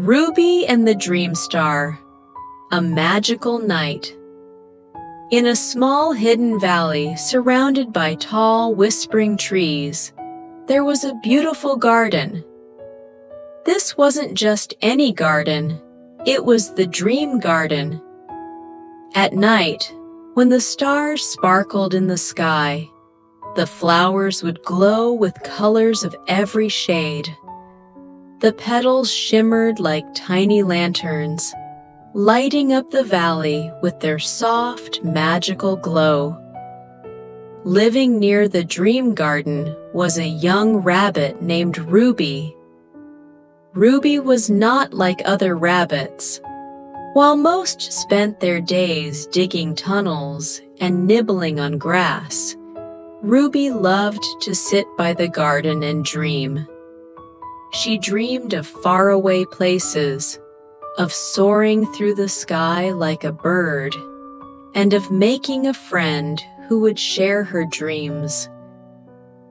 Ruby and the Dream Star. A magical night. In a small hidden valley surrounded by tall, whispering trees, there was a beautiful garden. This wasn't just any garden, it was the Dream Garden. At night, when the stars sparkled in the sky, the flowers would glow with colors of every shade. The petals shimmered like tiny lanterns, lighting up the valley with their soft, magical glow. Living near the Dream Garden was a young rabbit named Ruby. Ruby was not like other rabbits. While most spent their days digging tunnels and nibbling on grass, Ruby loved to sit by the garden and dream. She dreamed of faraway places, of soaring through the sky like a bird, and of making a friend who would share her dreams.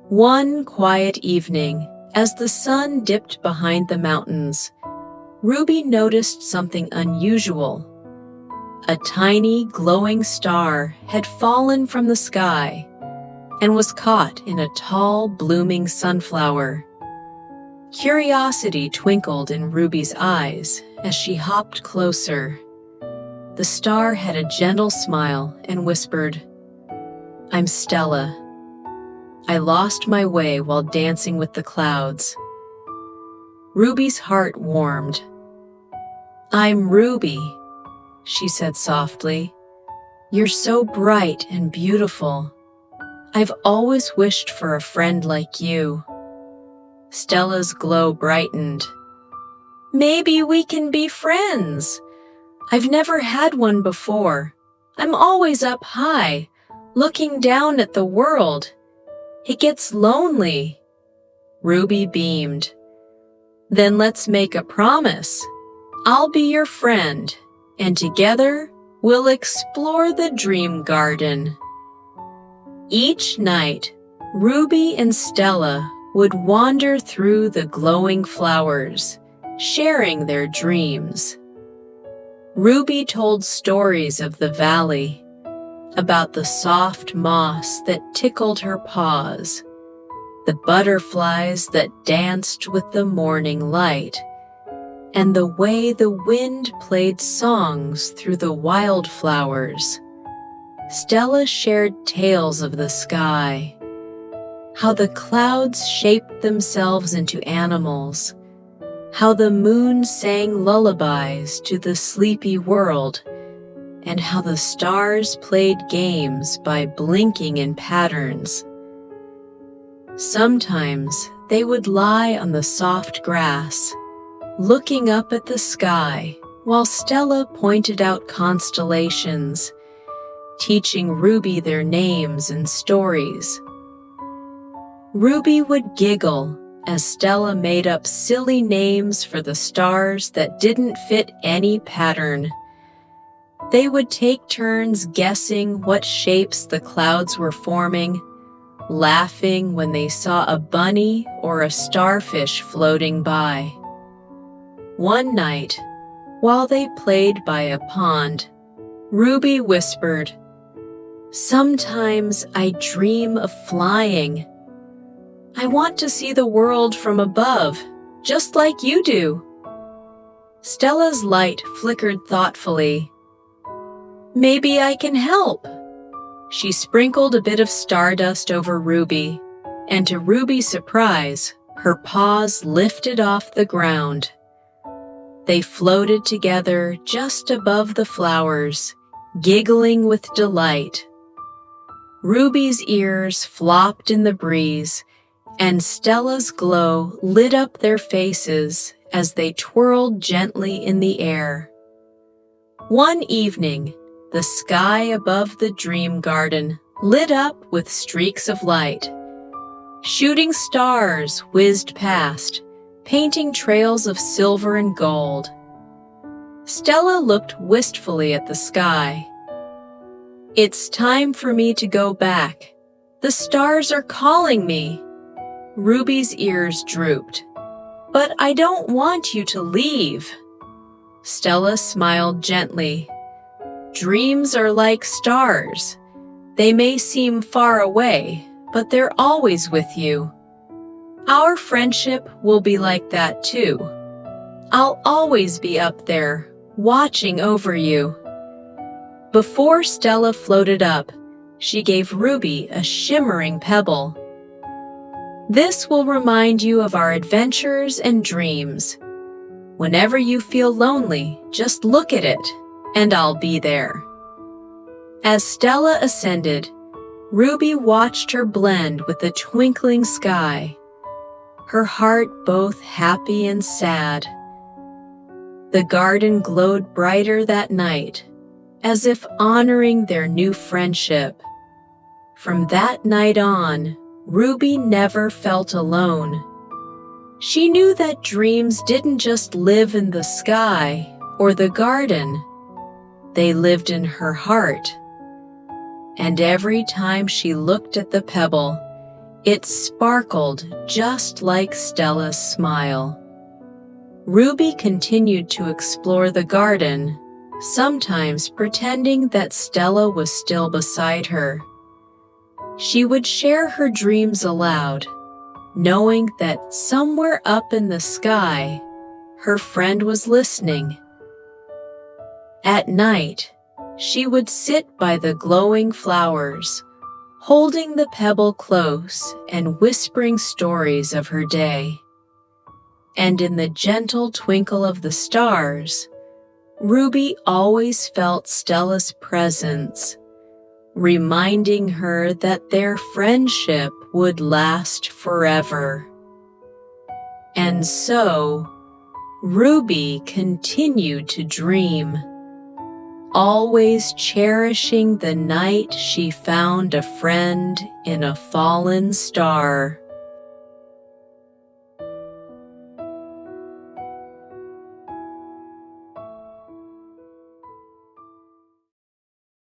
One quiet evening, as the sun dipped behind the mountains, Ruby noticed something unusual. A tiny, glowing star had fallen from the sky and was caught in a tall, blooming sunflower. Curiosity twinkled in Ruby's eyes as she hopped closer. The star had a gentle smile and whispered, "I'm Stella. I lost my way while dancing with the clouds." Ruby's heart warmed. "I'm Ruby," she said softly. "You're so bright and beautiful. I've always wished for a friend like you." Stella's glow brightened. "Maybe we can be friends. I've never had one before. I'm always up high, looking down at the world. It gets lonely." Ruby beamed. "Then let's make a promise. I'll be your friend, and together we'll explore the Dream Garden." Each night, Ruby and Stella would wander through the glowing flowers, sharing their dreams. Ruby told stories of the valley, about the soft moss that tickled her paws, the butterflies that danced with the morning light, and the way the wind played songs through the wildflowers. Stella shared tales of the sky, how the clouds shaped themselves into animals, how the moon sang lullabies to the sleepy world, and how the stars played games by blinking in patterns. Sometimes they would lie on the soft grass, looking up at the sky while Stella pointed out constellations, teaching Ruby their names and stories. Ruby would giggle as Stella made up silly names for the stars that didn't fit any pattern. They would take turns guessing what shapes the clouds were forming, laughing when they saw a bunny or a starfish floating by. One night, while they played by a pond, Ruby whispered, "Sometimes I dream of flying. I want to see the world from above, just like you do." Stella's light flickered thoughtfully. "Maybe I can help." She sprinkled a bit of stardust over Ruby, and to Ruby's surprise, her paws lifted off the ground. They floated together just above the flowers, giggling with delight. Ruby's ears flopped in the breeze, and Stella's glow lit up their faces as they twirled gently in the air. One evening, the sky above the Dream Garden lit up with streaks of light. Shooting stars whizzed past, painting trails of silver and gold. Stella looked wistfully at the sky. "It's time for me to go back. The stars are calling me." Ruby's ears drooped. "But I don't want you to leave," Stella smiled gently. Dreams are like stars. They may seem far away, but they're always with you. Our friendship will be like that too. I'll always be up there, watching over you. Before Stella floated up, she gave Ruby a shimmering pebble. This will remind you of our adventures and dreams. Whenever you feel lonely, just look at it, and I'll be there. As Stella ascended, Ruby watched her blend with the twinkling sky, her heart both happy and sad. The garden glowed brighter that night, as if honoring their new friendship. From that night on, Ruby never felt alone. She knew that dreams didn't just live in the sky or the garden. They lived in her heart. And every time she looked at the pebble, it sparkled just like Stella's smile. Ruby continued to explore the garden, sometimes pretending that Stella was still beside her. She would share her dreams aloud, knowing that somewhere up in the sky, her friend was listening. At night, she would sit by the glowing flowers, holding the pebble close and whispering stories of her day. And in the gentle twinkle of the stars, Ruby always felt Stella's presence, reminding her that their friendship would last forever. And so, Ruby continued to dream, always cherishing the night she found a friend in a fallen star.